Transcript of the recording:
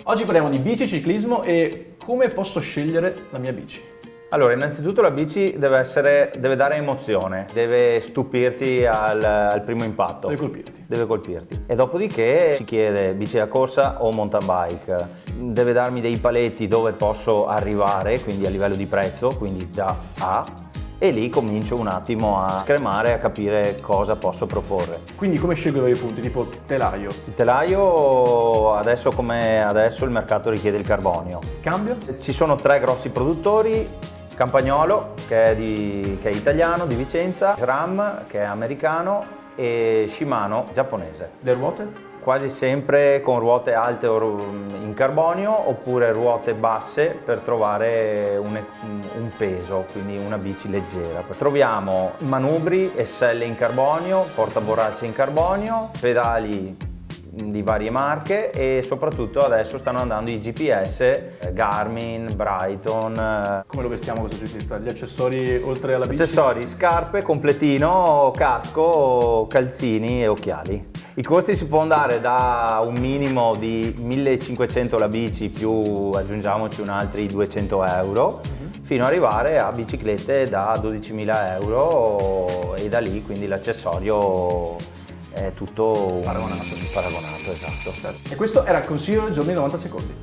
Oggi parliamo di bici, ciclismo e come posso scegliere la mia bici. Allora, innanzitutto la bici deve dare emozione, deve stupirti al primo impatto. Deve colpirti. Deve colpirti. E dopodiché si chiede bici da corsa o mountain bike. Deve darmi dei paletti dove posso arrivare, quindi a livello di prezzo, quindi da A. E lì comincio un attimo a scremare, a capire cosa posso proporre. Quindi come scelgo i vari punti, tipo telaio? Il telaio, adesso come adesso, il mercato richiede il carbonio. Cambio? Ci sono 3 grossi produttori: Campagnolo, che è italiano, di Vicenza, SRAM, che è americano, e Shimano, giapponese. Le ruote? Quasi sempre con ruote alte in carbonio oppure ruote basse per trovare un peso, quindi una bici leggera. Troviamo manubri e selle in carbonio, portaborracce in carbonio, pedali di varie marche e soprattutto adesso stanno andando i GPS, Garmin, Brighton. Come lo vestiamo questo ciclista? Gli accessori oltre alla bici? Accessori, scarpe, completino, casco, calzini e occhiali. I costi si può andare da un minimo di 1.500 la bici più aggiungiamoci un altri 200 euro fino ad arrivare a biciclette da 12.000 euro e da lì quindi l'accessorio è tutto paragonato, esatto. E questo era il consiglio del giorno in 90 secondi.